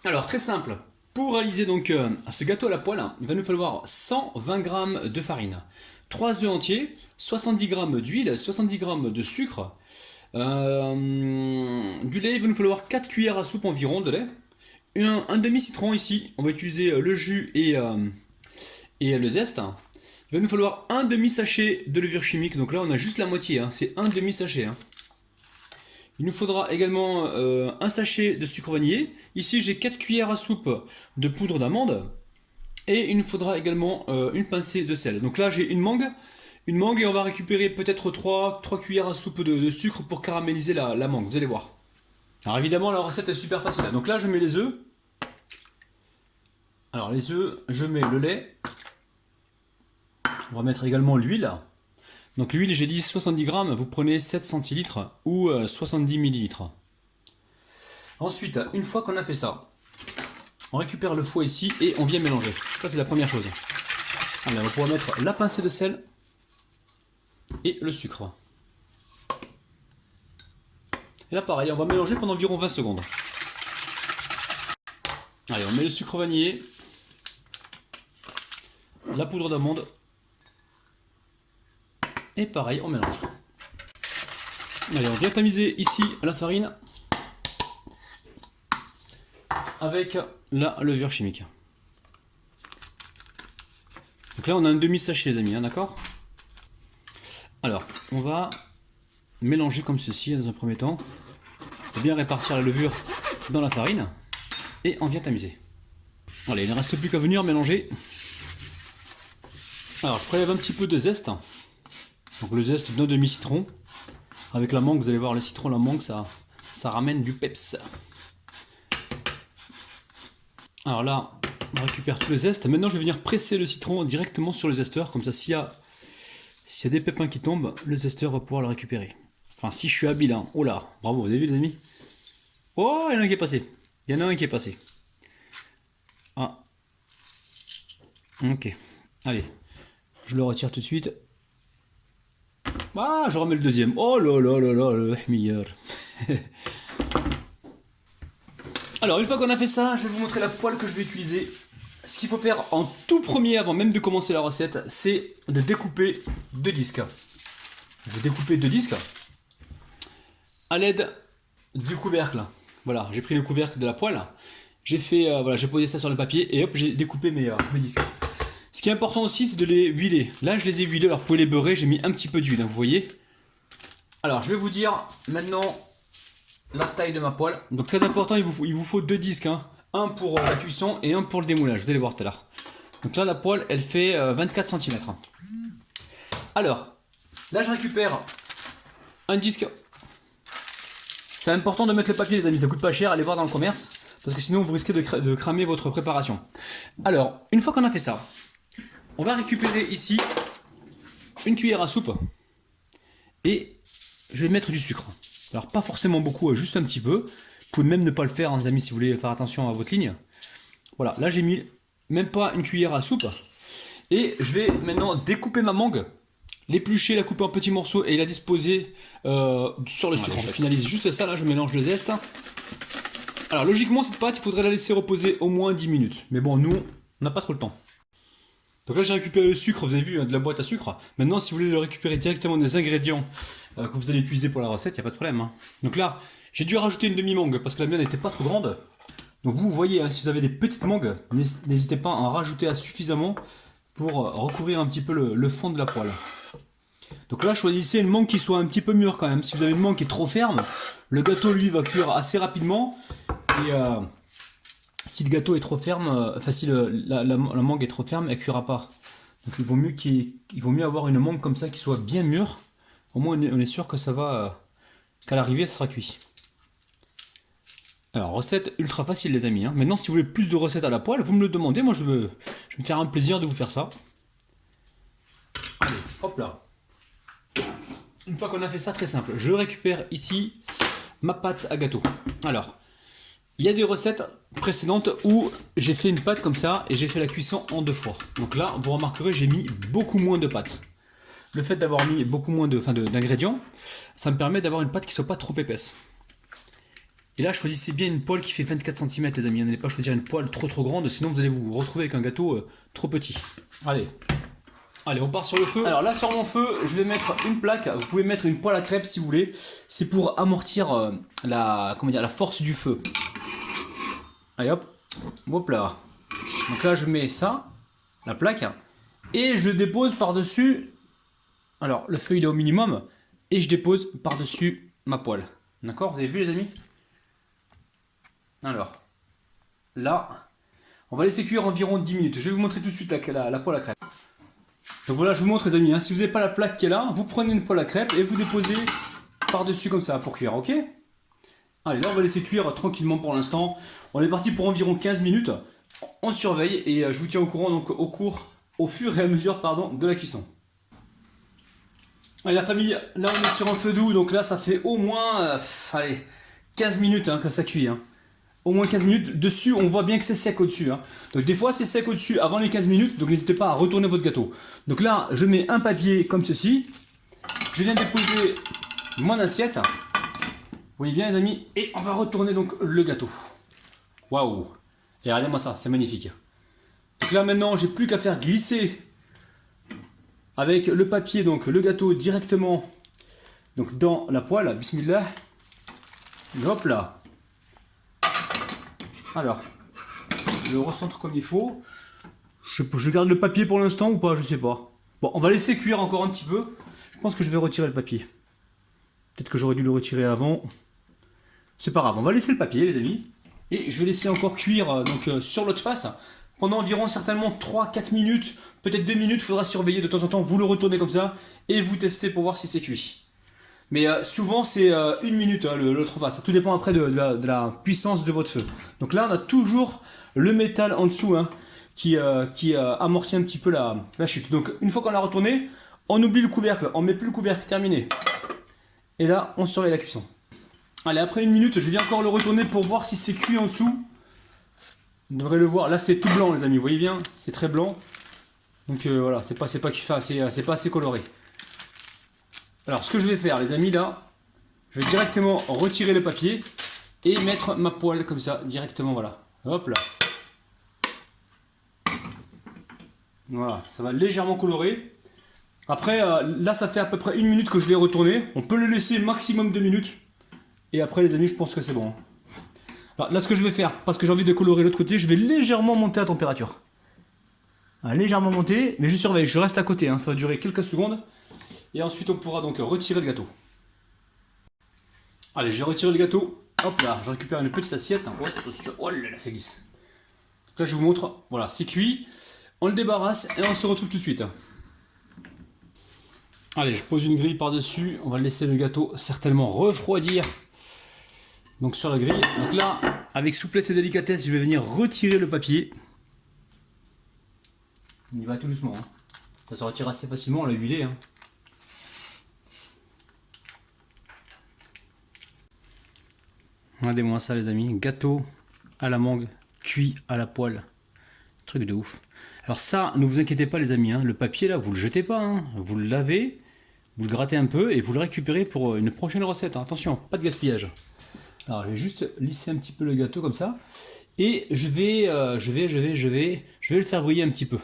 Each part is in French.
Alors très simple, pour réaliser donc ce gâteau à la poêle, il va nous falloir 120 g de farine, 3 œufs entiers, 70 g d'huile, 70 g de sucre, du lait, il va nous falloir 4 cuillères à soupe environ de lait, un demi-citron ici, on va utiliser le jus et le zeste. Il va nous falloir un demi-sachet de levure chimique, donc là on a juste la moitié, hein, c'est un demi-sachet. Hein. Il nous faudra également un sachet de sucre vanillé. Ici j'ai 4 cuillères à soupe de poudre d'amande. Et il nous faudra également une pincée de sel. Donc là j'ai une mangue et on va récupérer peut-être 3 cuillères à soupe de sucre pour caraméliser la mangue, vous allez voir. Alors évidemment la recette est super facile. Donc là je mets les œufs. Alors les œufs, je mets le lait. On va mettre également l'huile. Donc l'huile, j'ai dit 70 grammes, vous prenez 7 centilitres ou 70 millilitres. Ensuite, une fois qu'on a fait ça, on récupère le foie ici et on vient mélanger. Ça c'est la première chose. Allez, on va pouvoir mettre la pincée de sel et le sucre. Et là pareil, on va mélanger pendant environ 20 secondes. Allez, on met le sucre vanillé, la poudre d'amande. Et pareil, on mélange. Allez, on vient tamiser ici la farine avec la levure chimique. Donc là, on a un demi-sachet, les amis, hein, d'accord? Alors, on va mélanger comme ceci dans un premier temps. On va bien répartir la levure dans la farine et on vient tamiser. Allez, il ne reste plus qu'à venir mélanger. Alors, je prélève un petit peu de zeste. Donc le zeste d'un demi-citron. Avec la mangue, vous allez voir, le citron, la mangue, ça ramène du peps. Alors là, on récupère tout le zeste. Maintenant, je vais venir presser le citron directement sur le zesteur. Comme ça, s'il y a des pépins qui tombent, le zesteur va pouvoir le récupérer. Enfin, si je suis habile, hein. Oh là, bravo, vous avez vu les amis? Oh, il y en a un qui est passé. Il y en a un qui est passé. Ah. Ok. Allez, je le retire tout de suite. Ah, je remets le deuxième. Oh là là là là, le meilleur. Alors, une fois qu'on a fait ça, je vais vous montrer la poêle que je vais utiliser. Ce qu'il faut faire en tout premier, avant même de commencer la recette, c'est de découper deux disques. Je vais découper deux disques à l'aide du couvercle. Voilà, j'ai pris le couvercle de la poêle. J'ai fait, voilà, j'ai posé ça sur le papier et hop, j'ai découpé mes disques. Ce qui est important aussi, c'est de les huiler. Là, je les ai huilés, alors vous pouvez les beurrer, j'ai mis un petit peu d'huile, hein, vous voyez. Alors, je vais vous dire maintenant la taille de ma poêle. Donc, très important, il vous faut deux disques. Hein. Un pour la cuisson et un pour le démoulage, vous allez voir tout à l'heure. Donc là, la poêle, elle fait 24 cm. Alors, là, je récupère un disque. C'est important de mettre le papier, les amis, ça coûte pas cher, allez voir dans le commerce. Parce que sinon, vous risquez de cramer votre préparation. Alors, une fois qu'on a fait ça, on va récupérer ici une cuillère à soupe et je vais mettre du sucre. Alors pas forcément beaucoup, juste un petit peu. Vous pouvez même ne pas le faire, hein, les amis, si vous voulez faire attention à votre ligne. Voilà, là j'ai mis même pas une cuillère à soupe. Et je vais maintenant découper ma mangue, l'éplucher, la couper en petits morceaux et la disposer sur le sucre. Je finalise juste ça, là je mélange le zeste. Alors logiquement cette pâte, il faudrait la laisser reposer au moins 10 minutes. Mais bon, nous, on n'a pas trop le temps. Donc là j'ai récupéré le sucre, vous avez vu, hein, de la boîte à sucre. Maintenant si vous voulez le récupérer directement des ingrédients que vous allez utiliser pour la recette, il n'y a pas de problème. Hein. Donc là, j'ai dû rajouter une demi-mangue parce que la mienne n'était pas trop grande. Donc vous voyez, hein, si vous avez des petites mangues, n'hésitez pas à en rajouter suffisamment pour recouvrir un petit peu le fond de la poêle. Donc là, choisissez une mangue qui soit un petit peu mûre quand même. Si vous avez une mangue qui est trop ferme, le gâteau lui va cuire assez rapidement. Et si le gâteau est trop ferme, enfin si la mangue est trop ferme, elle ne cuira pas. Donc il vaut mieux avoir une mangue comme ça qui soit bien mûre. Au moins on est sûr que ça va, qu'à l'arrivée ça sera cuit. Alors recette ultra facile les amis. Hein. Maintenant si vous voulez plus de recettes à la poêle, vous me le demandez. Moi je vais me faire un plaisir de vous faire ça. Allez, hop là. Une fois qu'on a fait ça, très simple. Je récupère ici ma pâte à gâteau. Alors, il y a des recettes précédentes où j'ai fait une pâte comme ça et j'ai fait la cuisson en deux fois. Donc là, vous remarquerez, j'ai mis beaucoup moins de pâte. Le fait d'avoir mis beaucoup moins d'ingrédients, ça me permet d'avoir une pâte qui ne soit pas trop épaisse. Et là, choisissez bien une poêle qui fait 24 cm, les amis. N'allez pas choisir une poêle trop grande, sinon vous allez vous retrouver avec un gâteau trop petit. Allez. Allez, on part sur le feu. Alors là, sur mon feu, je vais mettre une plaque. Vous pouvez mettre une poêle à crêpes si vous voulez. C'est pour amortir la force du feu. Allez hop. Hop là. Donc là, je mets ça, la plaque, et je dépose par-dessus. Alors, le feu il est au minimum, et je dépose par-dessus ma poêle. D'accord? Vous avez vu, les amis? Alors, là, on va laisser cuire environ 10 minutes. Je vais vous montrer tout de suite la poêle à crêpes. Donc voilà, je vous montre, les amis, hein. Si vous n'avez pas la plaque qui est là, vous prenez une poêle à crêpes et vous déposez par-dessus comme ça pour cuire, ok? Allez, là on va laisser cuire tranquillement pour l'instant. On est parti pour environ 15 minutes. On surveille et je vous tiens au courant donc au fur et à mesure de la cuisson. Allez la famille, là on est sur un feu doux, donc là ça fait au moins allez, 15 minutes que ça cuit. Au moins 15 minutes. Dessus, on voit bien que c'est sec au-dessus. Donc des fois, c'est sec au-dessus avant les 15 minutes. Donc n'hésitez pas à retourner votre gâteau. Donc là, je mets un papier comme ceci. Je viens déposer mon assiette. Vous voyez bien, les amis. Et on va retourner donc le gâteau. Waouh! Et regardez-moi ça, c'est magnifique. Donc là, maintenant, j'ai plus qu'à faire glisser avec le papier, donc le gâteau directement donc, dans la poêle. Bismillah. Et hop là. Alors, je le recentre comme il faut. Je garde le papier pour l'instant ou pas, je sais pas. Bon, on va laisser cuire encore un petit peu. Je pense que je vais retirer le papier. Peut-être que j'aurais dû le retirer avant. C'est pas grave, on va laisser le papier, les amis. Et je vais laisser encore cuire sur l'autre face pendant environ certainement 3-4 minutes, peut-être 2 minutes. Il faudra surveiller de temps en temps, vous le retournez comme ça et vous testez pour voir si c'est cuit. Mais souvent c'est 1 minute l'autre face, tout dépend après de la puissance de votre feu. Donc là on a toujours le métal en dessous qui amortit un petit peu la chute. Donc une fois qu'on a retourné, on oublie le couvercle, on met plus le couvercle, terminé. Et là on surveille la cuisson. Allez, après 1 minute, je viens encore le retourner pour voir si c'est cuit en dessous. Vous devrez le voir, là c'est tout blanc les amis, vous voyez bien, c'est très blanc. Donc voilà, c'est pas assez coloré. Alors ce que je vais faire les amis là, je vais directement retirer le papier et mettre ma poêle comme ça, directement voilà. Hop là. Voilà, ça va légèrement colorer. Après là ça fait à peu près 1 minute que je l'ai retourné. On peut le laisser maximum 2 minutes. Et après les amis je pense que c'est bon. Alors là ce que je vais faire, parce que j'ai envie de colorer l'autre côté, je vais légèrement monter la température. Légèrement monter, mais je surveille, je reste à côté, ça va durer quelques secondes. Et ensuite on pourra donc retirer le gâteau. Allez, je vais retirer le gâteau. Hop là, je récupère une petite assiette. Oh, attention, oh là là, ça glisse. Donc là je vous montre, voilà, c'est cuit. On le débarrasse et on se retrouve tout de suite. Allez, je pose une grille par-dessus. On va laisser le gâteau certainement refroidir. Donc sur la grille. Donc là, avec souplesse et délicatesse, je vais venir retirer le papier. On y va tout doucement. Ça se retire assez facilement, on l'a huilé. Regardez-moi ça les amis, gâteau à la mangue, cuit à la poêle. Truc de ouf. Alors ça, ne vous inquiétez pas les amis, le papier là, vous le jetez pas, vous le lavez, vous le grattez un peu et vous le récupérez pour une prochaine recette. Attention, pas de gaspillage. Alors je vais juste lisser un petit peu le gâteau comme ça et je vais le faire briller un petit peu.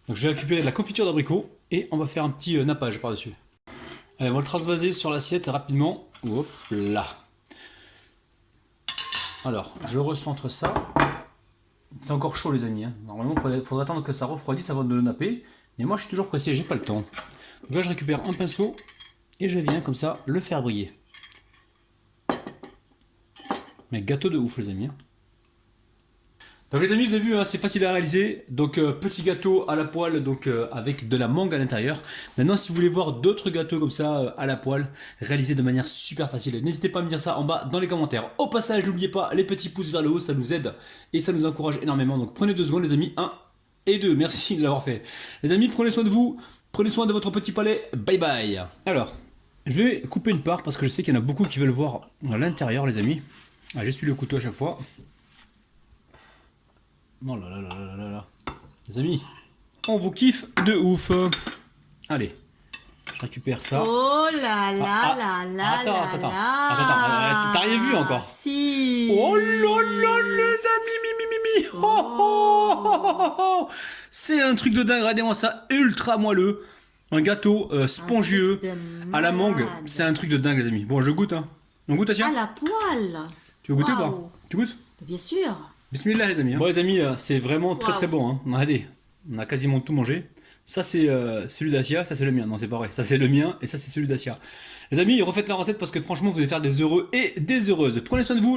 Donc je vais récupérer de la confiture d'abricot et on va faire un petit nappage par-dessus. Allez, on va le transvaser sur l'assiette rapidement. Hop là. Alors, je recentre ça. C'est encore chaud les amis. Normalement, il faudrait attendre que ça refroidisse avant de le napper. Mais moi, je suis toujours pressé, j'ai pas le temps. Donc là, je récupère un pinceau et je viens comme ça le faire briller. Mais gâteau de ouf les amis. Donc les amis, vous avez vu, c'est facile à réaliser. Donc petit gâteau à la poêle, donc avec de la mangue à l'intérieur. Maintenant, si vous voulez voir d'autres gâteaux comme ça à la poêle, réalisés de manière super facile, n'hésitez pas à me dire ça en bas dans les commentaires. Au passage, n'oubliez pas les petits pouces vers le haut, ça nous aide et ça nous encourage énormément. Donc prenez 2 secondes les amis, 1 et 2. Merci de l'avoir fait. Les amis, prenez soin de vous, prenez soin de votre petit palais. Bye bye. Alors, je vais couper une part parce que je sais qu'il y en a beaucoup qui veulent voir à l'intérieur les amis. J'essuie le couteau à chaque fois. Oh là là là là là là. Les amis, on vous kiffe de ouf. Allez, je récupère ça. Oh là là Ah, là là attends, là attends, là. attends, t'as rien vu encore? Si. Oh là là, les amis, oh, oh, oh, oh, oh. C'est un truc de dingue, regardez-moi ça, ultra moelleux. Un gâteau spongieux à la mangue. C'est un truc de dingue, les amis. Bon, je goûte, hein. On goûte, Asia? À la poêle. Tu veux goûter ou pas? Waouh. Tu goûtes? Bien sûr. Bismillah, les amis. Hein. Bon, les amis, c'est vraiment très très bon. Hein. Regardez, on a quasiment tout mangé. Ça, c'est celui d'Asia, ça, c'est le mien. Non, c'est pas vrai. Ça, c'est le mien et ça, c'est celui d'Asia. Les amis, refaites la recette parce que franchement, vous allez faire des heureux et des heureuses. Prenez soin de vous.